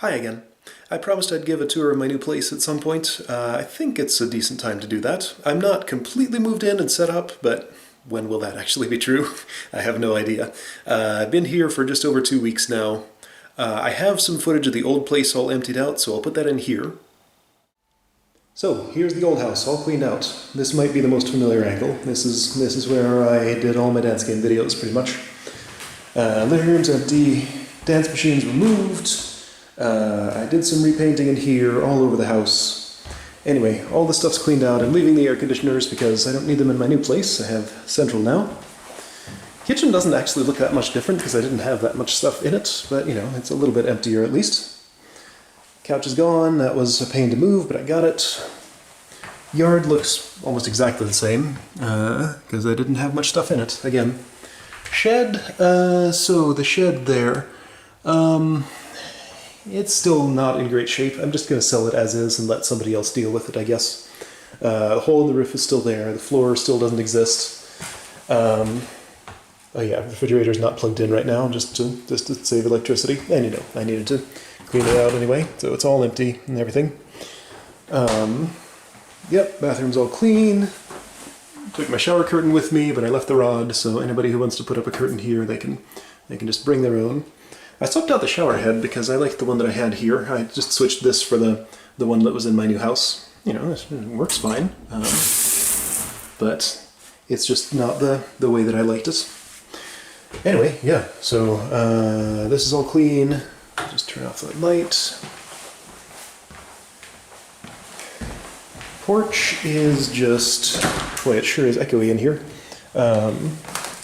Hi again. I promised I'd give a tour of my new place at some point. I think it's a decent time to do that. I'm not completely moved in and set up, but when will that actually be true? I have no idea. I've been here for just over 2 weeks now. I have some footage of the old place all emptied out, so I'll put that in here. So here's the old house, all cleaned out. This might be the most familiar angle. This is where I did all my dance game videos, pretty much. Living room's empty, dance machines removed. I did some repainting in here, all over the house. Anyway, all the stuff's cleaned out. I'm leaving the air conditioners because I don't need them in my new place. I have central now. Kitchen doesn't actually look that much different because I didn't have that much stuff in it, but you know, it's a little bit emptier at least. Couch is gone. That was a pain to move, but I got it. Yard looks almost exactly the same because I didn't have much stuff in it, again. Shed, so the shed there, it's still not in great shape. I'm just going to sell it as is and let somebody else deal with it, I guess. The hole in the roof is still there. The floor still doesn't exist. Oh yeah, the refrigerator's not plugged in right now, just to save electricity. And you know, I needed to clean it out anyway, so it's all empty and everything. Yep, bathroom's all clean. Took my shower curtain with me, but I left the rod, so anybody who wants to put up a curtain here, they can just bring their own. I swapped out the shower head because I liked the one that I had here. I just switched this for the one that was in my new house. You know, it works fine, but it's just not the way that I liked it. Anyway, yeah, so this is all clean. Just turn off the light. Porch is just, boy, it sure is echoey in here.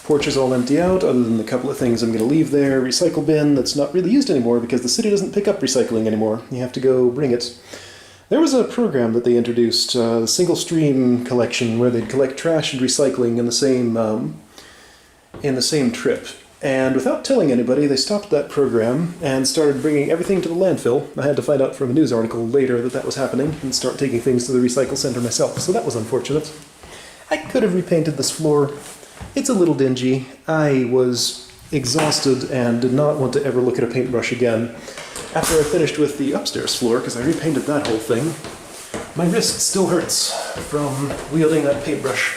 Porch is all empty out, other than the couple of things I'm going to leave there. Recycle bin that's not really used anymore because the city doesn't pick up recycling anymore. You have to go bring it. There was a program that they introduced, the single stream collection, where they'd collect trash and recycling in the same trip. And without telling anybody, they stopped that program and started bringing everything to the landfill. I had to find out from a news article later that that was happening and start taking things to the recycle center myself, so that was unfortunate. I could have repainted this floor. It's a little dingy. I was exhausted and did not want to ever look at a paintbrush again. After I finished with the upstairs floor, because I repainted that whole thing, my wrist still hurts from wielding that paintbrush.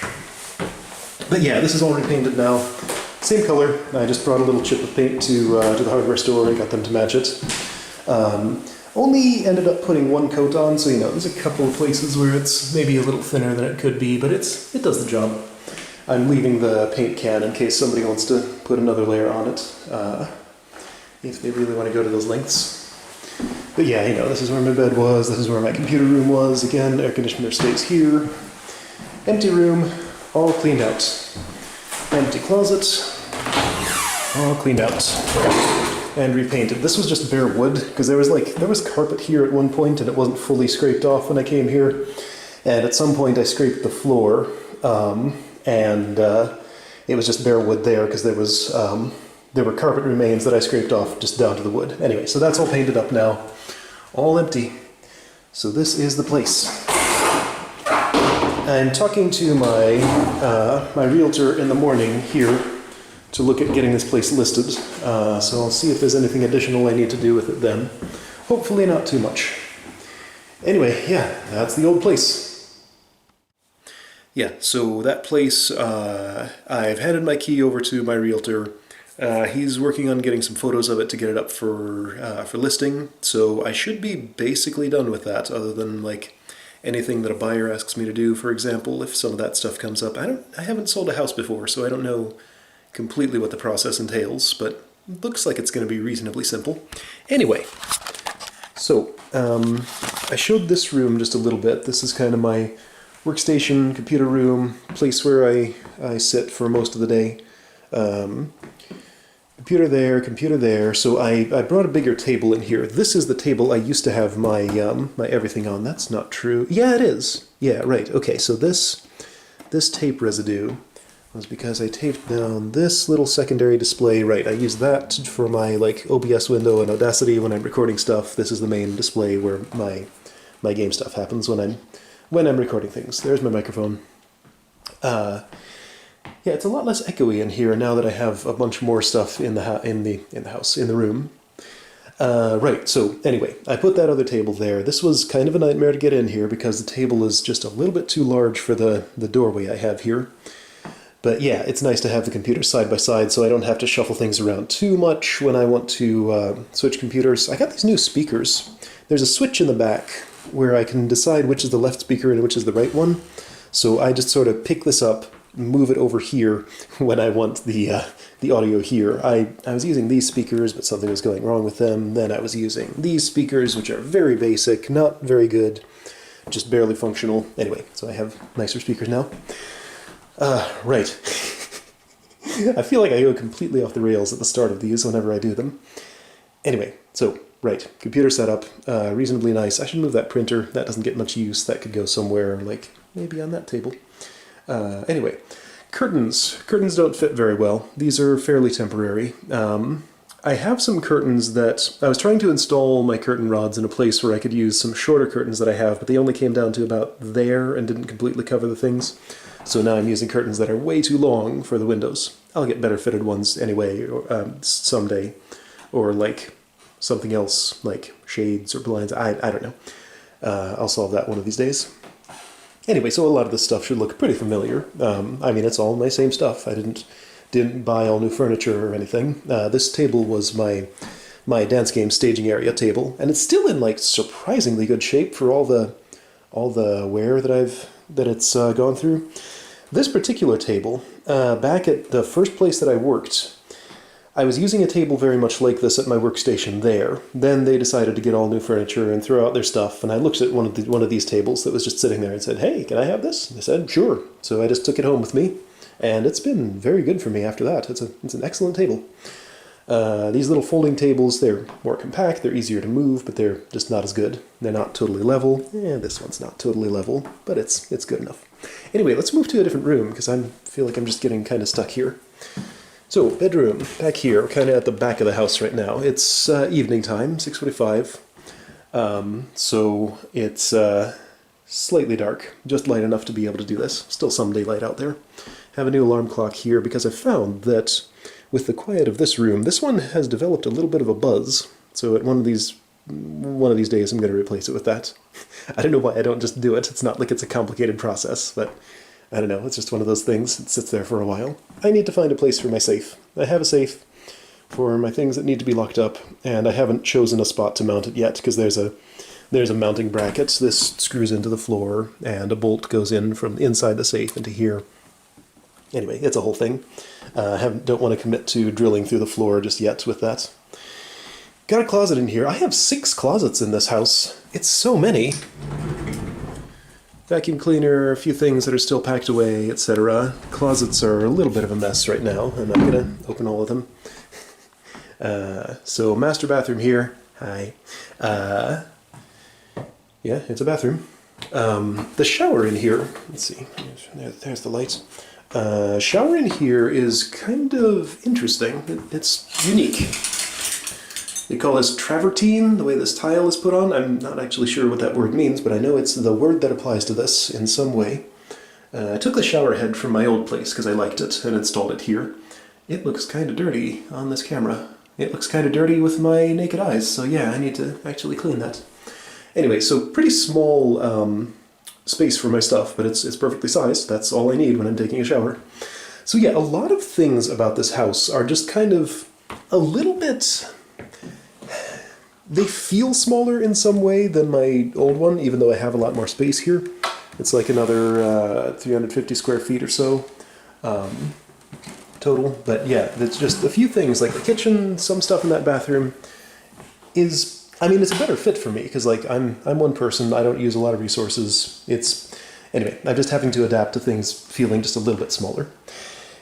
But yeah, this is all repainted now. Same color. I just brought a little chip of paint to the hardware store and got them to match it. Only ended up putting one coat on, so you know, there's a couple of places where it's maybe a little thinner than it could be, but it does the job. I'm leaving the paint can in case somebody wants to put another layer on it, if they really want to go to those lengths. But yeah, you know, this is where my bed was, this is where my computer room was. Again, air conditioner stays here. Empty room, all cleaned out. Empty closet, all cleaned out and repainted. This was just bare wood because there was carpet here at one point and it wasn't fully scraped off when I came here. And at some point I scraped the floor and it was just bare wood there because there were carpet remains that I scraped off just down to the wood. Anyway, so that's all painted up now, all empty. So this is the place. I'm talking to my realtor in the morning here to look at getting this place listed, so I'll see if there's anything additional I need to do with it then. Hopefully not too much. Anyway, yeah, that's the old place. Yeah, so that place, I've handed my key over to my realtor. He's working on getting some photos of it to get it up for listing, so I should be basically done with that, other than like anything that a buyer asks me to do, for example, if some of that stuff comes up. I haven't sold a house before, so I don't know completely what the process entails, but it looks like it's going to be reasonably simple. Anyway, so I showed this room just a little bit. This is kind of my workstation, computer room, place where I sit for most of the day. Computer there. So I brought a bigger table in here. This is the table I used to have my my everything on. That's not true. Yeah, it is. Yeah, right. Okay, so this tape residue was because I taped down this little secondary display. Right, I use that for my like OBS window and Audacity when I'm recording stuff. This is the main display where my game stuff happens when I'm recording things. There's my microphone. Yeah, it's a lot less echoey in here now that I have a bunch more stuff in the room. Right, so anyway, I put that other table there. This was kind of a nightmare to get in here because the table is just a little bit too large for the doorway I have here. But yeah, it's nice to have the computers side by side so I don't have to shuffle things around too much when I want to switch computers. I got these new speakers. There's a switch in the back where I can decide which is the left speaker and which is the right one. So I just sort of pick this up, move it over here when I want the audio here. I was using these speakers, but something was going wrong with them. Then I was using these speakers, which are very basic, not very good, just barely functional. Anyway, so I have nicer speakers now. Right. I feel like I go completely off the rails at the start of these whenever I do them. Anyway, so, right, computer setup, reasonably nice. I should move that printer. That doesn't get much use. That could go somewhere, like, maybe on that table. Anyway, curtains. Curtains don't fit very well. These are fairly temporary. I have some curtains that... I was trying to install my curtain rods in a place where I could use some shorter curtains that I have, but they only came down to about there and didn't completely cover the things. So now I'm using curtains that are way too long for the windows. I'll get better fitted ones anyway, someday. Or like something else, like shades or blinds. I don't know. I'll solve that one of these days. Anyway, so a lot of this stuff should look pretty familiar. I mean, it's all my same stuff. I didn't buy all new furniture or anything. This table was my dance game staging area table, and it's still in like surprisingly good shape for all the wear that it's gone through. This particular table, back at the first place that I worked, I was using a table very much like this at my workstation there. Then they decided to get all new furniture and throw out their stuff, and I looked at one of these tables that was just sitting there and said, "Hey, can I have this?" And they said, "Sure." So I just took it home with me, and it's been very good for me after that. It's an excellent table. These little folding tables, they're more compact, they're easier to move, but they're just not as good. They're not totally level. This one's not totally level, but it's good enough. Anyway, let's move to a different room, because I feel like I'm just getting kind of stuck here. So, bedroom, back here, kind of at the back of the house right now. It's evening time, 6:45. So it's slightly dark, just light enough to be able to do this. Still some daylight out there. Have a new alarm clock here, because I found that with the quiet of this room, this one has developed a little bit of a buzz. So at one of these days, I'm going to replace it with that. I don't know why I don't just do it. It's not like it's a complicated process, but I don't know. It's just one of those things. It sits there for a while. I need to find a place for my safe. I have a safe for my things that need to be locked up, and I haven't chosen a spot to mount it yet, because there's a mounting bracket. This screws into the floor, and a bolt goes in from inside the safe into here. Anyway, it's a whole thing. Don't want to commit to drilling through the floor just yet with that. Got a closet in here. I have 6 closets in this house. It's so many. Vacuum cleaner, a few things that are still packed away, etc. Closets are a little bit of a mess right now. I'm not going to open all of them. So master bathroom here. Hi. Yeah, it's a bathroom. The shower in here, let's see, there's the lights. Shower in here is kind of interesting. It's unique. They call this travertine, the way this tile is put on. I'm not actually sure what that word means, but I know it's the word that applies to this in some way. I took the shower head from my old place because I liked it and installed it here. It looks kind of dirty on this camera. It looks kind of dirty with my naked eyes, so yeah, I need to actually clean that. Anyway, so pretty small space for my stuff, but it's perfectly sized. That's all I need when I'm taking a shower. So yeah, a lot of things about this house are just kind of a little bit... They feel smaller in some way than my old one, even though I have a lot more space here. It's like another 350 square feet or so total. But yeah, it's just a few things, like the kitchen, some stuff in that bathroom is... I mean, it's a better fit for me, because like I'm one person, I don't use a lot of resources. Anyway, I'm just having to adapt to things feeling just a little bit smaller.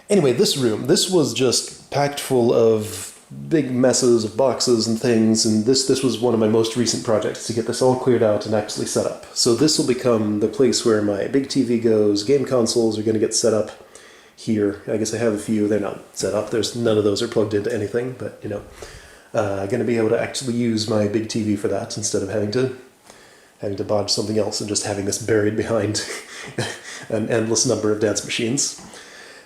Anyway, this room, this was just packed full of big messes of boxes and things, and this was one of my most recent projects, to get this all cleared out and actually set up. So this will become the place where my big TV goes. Game consoles are going to get set up here. I guess I have a few. They're not set up. None of those are plugged into anything, but you know, going to be able to actually use my big TV for that instead of having to bodge something else and just having this buried behind an endless number of dance machines.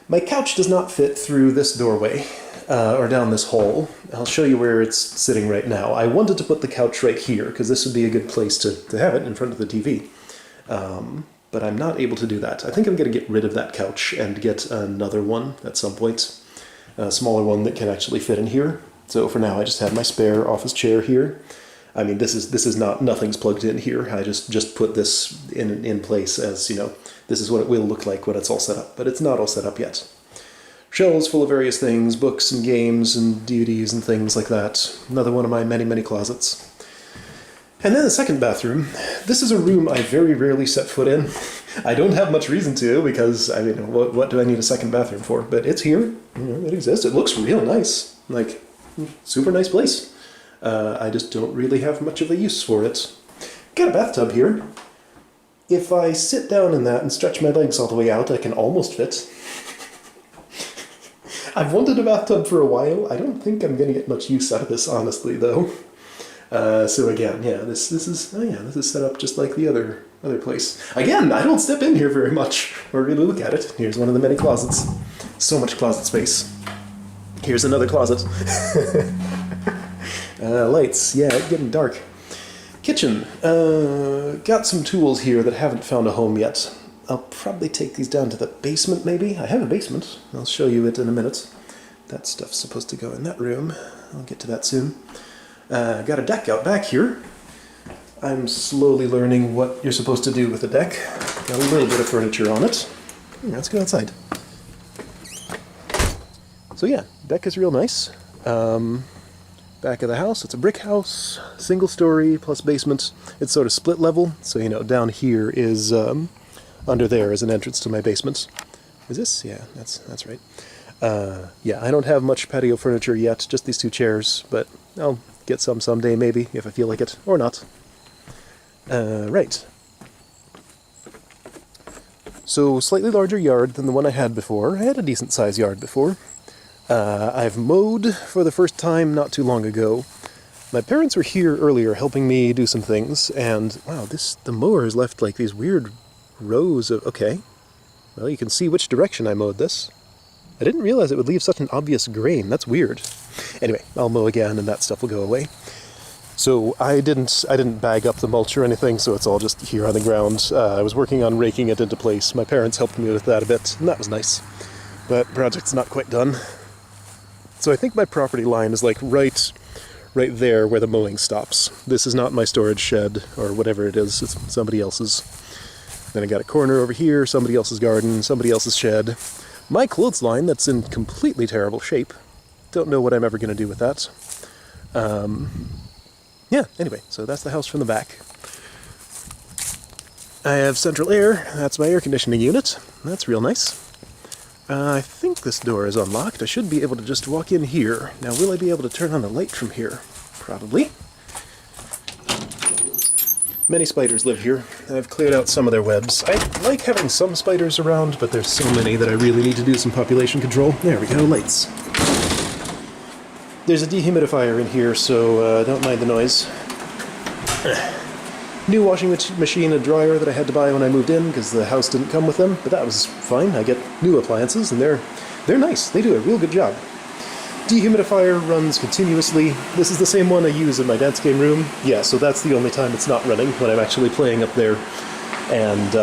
My couch does not fit through this doorway, or down this hole. I'll show you where it's sitting right now. I wanted to put the couch right here, because this would be a good place to have it in front of the TV. But I'm not able to do that. I think I'm going to get rid of that couch and get another one at some point. A smaller one that can actually fit in here. So for now I just have my spare office chair here. I mean, this is not, nothing's plugged in here. I just put this in place as, you know, this is what it will look like when it's all set up. But it's not all set up yet. Shelves full of various things, books and games and DVDs and things like that. Another one of my many, many closets. And then the second bathroom. This is a room I very rarely set foot in. I don't have much reason to, because, I mean, what do I need a second bathroom for? But it's here. You know, it exists. It looks real nice. Like, super nice place. I just don't really have much of a use for it. Got a bathtub here. If I sit down in that and stretch my legs all the way out, I can almost fit. I've wanted a bathtub for a while. I don't think I'm going to get much use out of this, honestly, though. So again, yeah, this is set up just like the other place. Again, I don't step in here very much or really look at it. Here's one of the many closets. So much closet space. Here's another closet. Lights, yeah, it's getting dark. Kitchen. Got some tools here that haven't found a home yet. I'll probably take these down to the basement, maybe. I have a basement. I'll show you it in a minute. That stuff's supposed to go in that room. I'll get to that soon. Got a deck out back here. I'm slowly learning what you're supposed to do with a deck. Got a little bit of furniture on it. Let's go outside. So yeah, deck is real nice. Back of the house, it's a brick house, single story plus basement. It's sort of split level, so you know, down here is, under there is an entrance to my basement. Is this? Yeah, that's right. Yeah, I don't have much patio furniture yet, just these two chairs, but I'll get some someday maybe, if I feel like it, or not. Right. So, slightly larger yard than the one I had before. I had a decent sized yard before. I've mowed for the first time not too long ago. My parents were here earlier helping me do some things, and wow, the mower has left like these weird rows of, okay. Well, you can see which direction I mowed this. I didn't realize it would leave such an obvious grain. That's weird. Anyway, I'll mow again and that stuff will go away. So I didn't bag up the mulch or anything, so it's all just here on the ground. I was working on raking it into place. My parents helped me with that a bit, and that was nice. But project's not quite done. So I think my property line is like right there where the mowing stops. This is not my storage shed or whatever it is. It's somebody else's. Then I got a corner over here, somebody else's garden, somebody else's shed. My clothesline that's in completely terrible shape. Don't know what I'm ever going to do with that. Yeah, anyway, so that's the house from the back. I have central air. That's my air conditioning unit. That's real nice. I think this door is unlocked. I should be able to just walk in here. Now, will I be able to turn on the light from here? Probably. Many spiders live here. I've cleared out some of their webs. I like having some spiders around, but there's so many that I really need to do some population control. There we go, lights. There's a dehumidifier in here, so don't mind the noise. New washing machine and dryer that I had to buy when I moved in because the house didn't come with them, but that was fine. I get new appliances and they're nice. They do a real good job. Dehumidifier runs continuously. This is the same one I use in my dance game room. Yeah, so that's the only time it's not running, when I'm actually playing up there and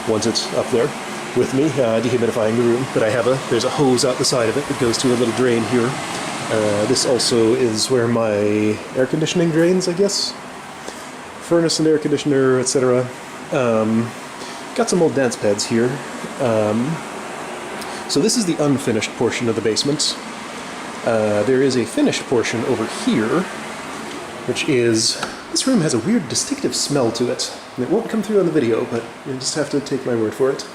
want it up there with me, dehumidifying the room. But there's a hose out the side of it that goes to a little drain here. This also is where my air conditioning drains, I guess. Furnace and air conditioner, etc. Got some old dance pads here. So this is the unfinished portion of the basement. There is a finished portion over here, which is... This room has a weird distinctive smell to it. And it won't come through on the video, but you'll just have to take my word for it.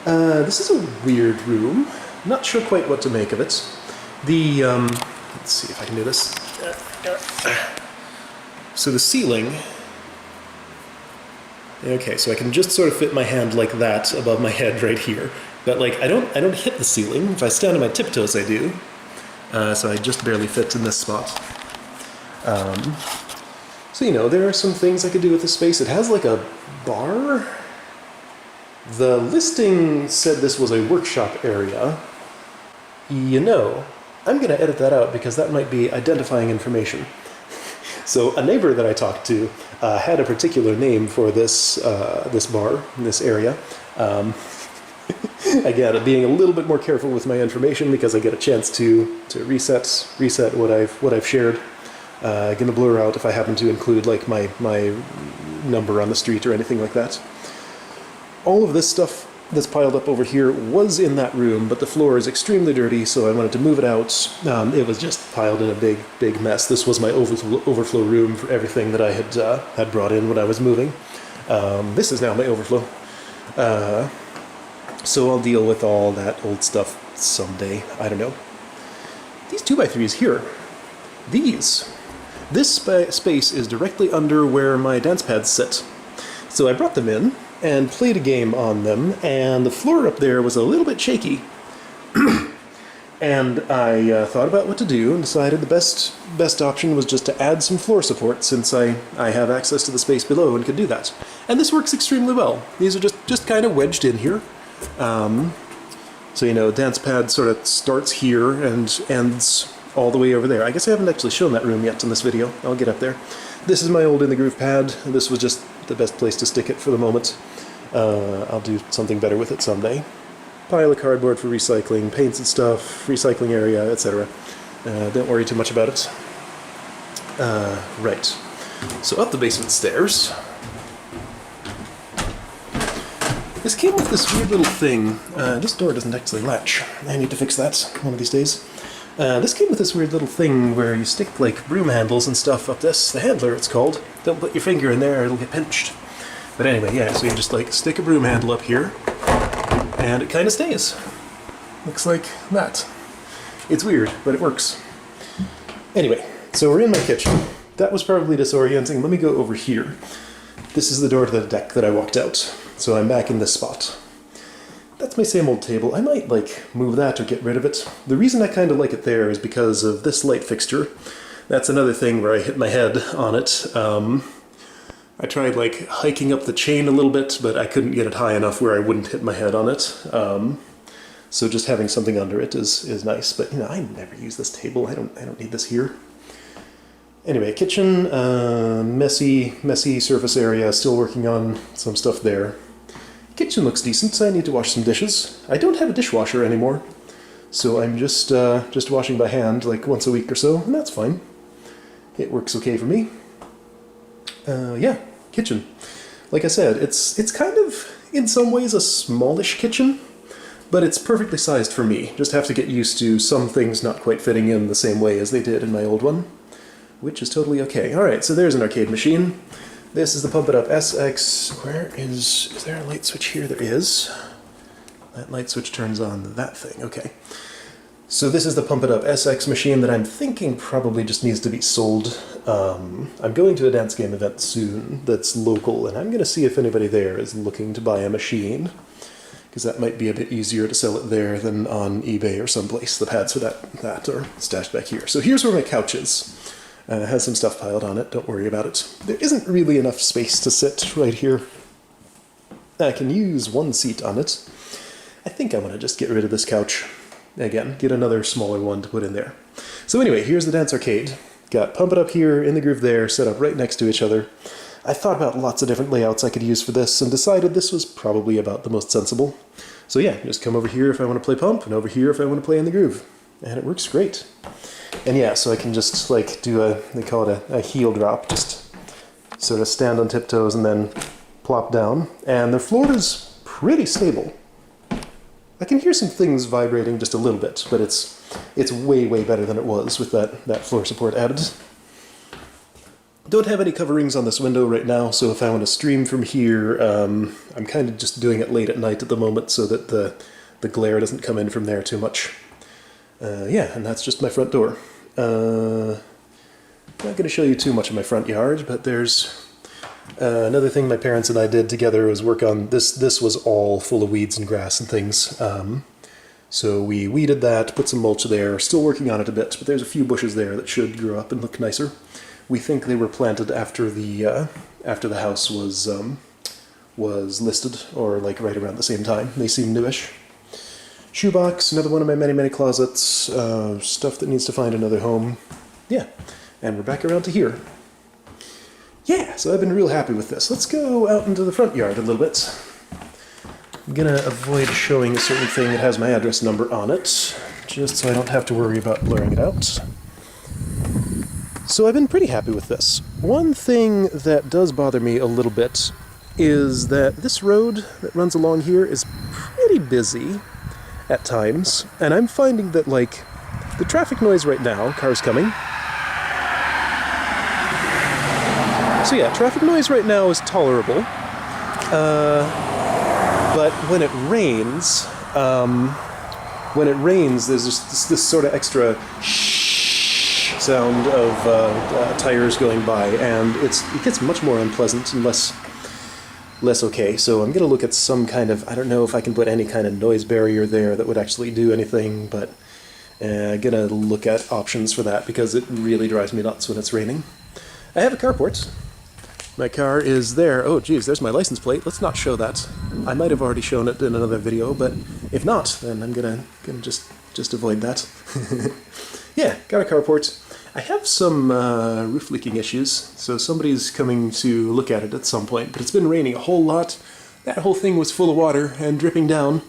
This is a weird room. Not sure quite what to make of it. Let's see if I can do this. So the ceiling... Okay, so I can just sort of fit my hand like that above my head right here. But like, I don't hit the ceiling. If I stand on my tiptoes, I do. So I just barely fit in this spot. So, you know, there are some things I could do with this space. It has like a bar. The listing said this was a workshop area. You know, I'm going to edit that out because that might be identifying information. So a neighbor that I talked to had a particular name for this this bar, this area. Again, being a little bit more careful with my information because I get a chance to reset what I've shared. Gonna blur out if I happen to include like my number on the street or anything like that. All of this stuff that's piled up over here was in that room, but the floor is extremely dirty, so I wanted to move it out. It was just piled in a big mess. This was my overflow room for everything that I had brought in when I was moving. This is now my overflow. So I'll deal with all that old stuff someday. I don't know. These 2x3s here, this space is directly under where my dance pads sit. So I brought them in and played a game on them, and the floor up there was a little bit shaky. And I thought about what to do and decided the best option was just to add some floor support since I have access to the space below and could do that. And this works extremely well. These are just kind of wedged in here. So, you know, dance pad sort of starts here and ends all the way over there. I guess I haven't actually shown that room yet in this video. I'll get up there. This is my old In the Groove pad. This was just the best place to stick it for the moment. I'll do something better with it someday. Pile of cardboard for recycling, paints and stuff, recycling area, etc. Don't worry too much about it. Right. So up the basement stairs. This came with this weird little thing. This door doesn't actually latch. I need to fix that one of these days. This came with this weird little thing where you stick like broom handles and stuff up this. The handler, it's called. Don't put your finger in there, it'll get pinched. But anyway, yeah, so you just like stick a broom handle up here, and it kind of stays. Looks like that. It's weird, but it works. Anyway, so we're in my kitchen. That was probably disorienting. Let me go over here. This is the door to the deck that I walked out. So I'm back in this spot. That's my same old table. I might, like, move that or get rid of it. The reason I kind of like it there is because of this light fixture. That's another thing where I hit my head on it. I tried, like, hiking up the chain a little bit, but I couldn't get it high enough where I wouldn't hit my head on it. So just having something under it is nice. But, you know, I never use this table. I don't need this here. Anyway, kitchen, messy surface area. Still working on some stuff there. Kitchen looks decent. I need to wash some dishes. I don't have a dishwasher anymore, so I'm just washing by hand like once a week or so, and that's fine. It works okay for me. Yeah, kitchen. Like I said, it's kind of, in some ways, a smallish kitchen, but it's perfectly sized for me. Just have to get used to some things not quite fitting in the same way as they did in my old one, which is totally okay. Alright, so there's an arcade machine. This is the Pump It Up SX. Where is there a light switch here? There is. That light switch turns on that thing. Okay. So this is the Pump It Up SX machine that I'm thinking probably just needs to be sold. I'm going to a dance game event soon that's local, and I'm going to see if anybody there is looking to buy a machine, because that might be a bit easier to sell it there than on eBay or someplace. The pads for that are stashed back here. So here's where my couch is. It has some stuff piled on it, don't worry about it. There isn't really enough space to sit right here. I can use one seat on it. I think I want to just get rid of this couch. Again, get another smaller one to put in there. So anyway, here's the dance arcade. Got Pump It Up here, In the Groove there, set up right next to each other. I thought about lots of different layouts I could use for this and decided this was probably about the most sensible. So yeah, just come over here if I want to play Pump, and over here if I want to play In the Groove. And it works great. And yeah, so I can just like do they call it a heel drop, just sort of stand on tiptoes and then plop down. And the floor is pretty stable. I can hear some things vibrating just a little bit, but it's way better than it was with that floor support added. Don't have any coverings on this window right now, so if I want to stream from here, I'm kind of just doing it late at night at the moment so that the glare doesn't come in from there too much. Yeah, and that's just my front door. Not going to show you too much of my front yard, but there's another thing my parents and I did together was work on this. This was all full of weeds and grass and things. So we weeded that, put some mulch there, still working on it a bit, but there's a few bushes there that should grow up and look nicer. We think they were planted after the house was was listed, or like right around the same time. They seem newish. Shoebox, another one of my many, many closets. Stuff that needs to find another home. Yeah, and we're back around to here. Yeah, so I've been real happy with this. Let's go out into the front yard a little bit. I'm gonna avoid showing a certain thing that has my address number on it, just so I don't have to worry about blurring it out. So I've been pretty happy with this. One thing that does bother me a little bit is that this road that runs along here is pretty busy at times, and I'm finding that, like, the traffic noise right now, cars coming. So yeah, traffic noise right now is tolerable, but when it rains, there's just this sort of extra shh sound of tires going by, and it gets much more unpleasant and less okay. So I'm going to look at some kind of, I don't know if I can put any kind of noise barrier there that would actually do anything, but I'm going to look at options for that because it really drives me nuts when it's raining. I have a carport. My car is there. Oh geez, there's my license plate. Let's not show that. I might have already shown it in another video, but if not, then I'm gonna just avoid that. Yeah, got a carport. I have some roof leaking issues, so somebody's coming to look at it at some point, but it's been raining a whole lot. That whole thing was full of water and dripping down,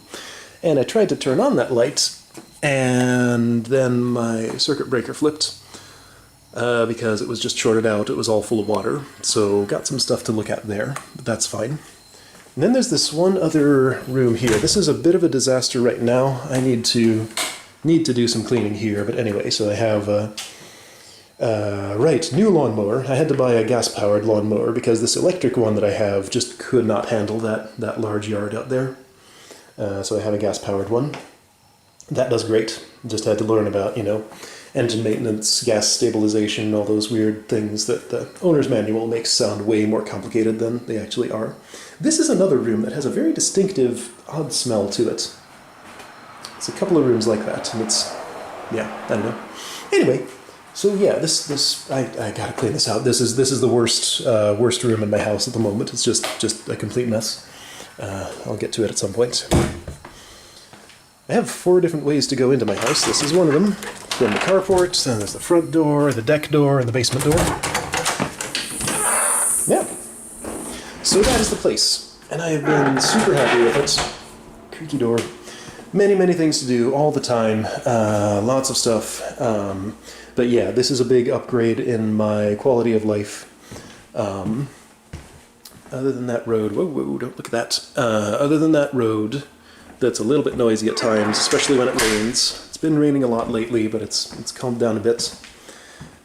and I tried to turn on that light, and then my circuit breaker flipped because it was just shorted out. It was all full of water, so got some stuff to look at there, but that's fine. And then there's this one other room here. This is a bit of a disaster right now. I need to do some cleaning here, but anyway, so I have new lawnmower. I had to buy a gas-powered lawnmower because this electric one that I have just could not handle that large yard out there. So I have a gas-powered one. That does great. Just had to learn about, engine maintenance, gas stabilization, all those weird things that the owner's manual makes sound way more complicated than they actually are. This is another room that has a very distinctive, odd smell to it. It's a couple of rooms like that, and it's, yeah, I don't know. Anyway, so yeah, I gotta clean this out. This is the worst room in my house at the moment. It's just a complete mess. I'll get to it at some point. I have 4 different ways to go into my house. This is one of them. From the carport, then there's the front door, the deck door, and the basement door. Yeah. So that is the place, and I have been super happy with it. Creaky door. Many, many things to do all the time. Lots of stuff. But yeah, this is a big upgrade in my quality of life. Other than that road, whoa, don't look at that. Other than that road, that's a little bit noisy at times, especially when it rains. It's been raining a lot lately, but it's calmed down a bit,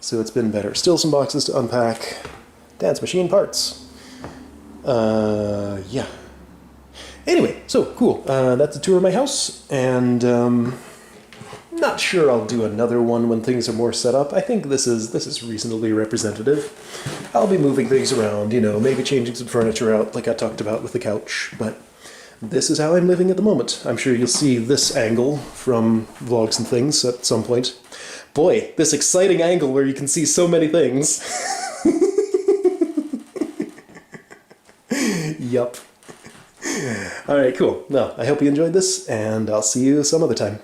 so it's been better. Still some boxes to unpack. Dance machine parts. Yeah. Anyway, so cool. That's a tour of my house, and not sure I'll do another one when things are more set up. I think this is reasonably representative. I'll be moving things around, maybe changing some furniture out, like I talked about with the couch, but this is how I'm living at the moment. I'm sure you'll see this angle from vlogs and things at some point. Boy, this exciting angle where you can see so many things. Yup. Alright, cool. Well, I hope you enjoyed this, and I'll see you some other time.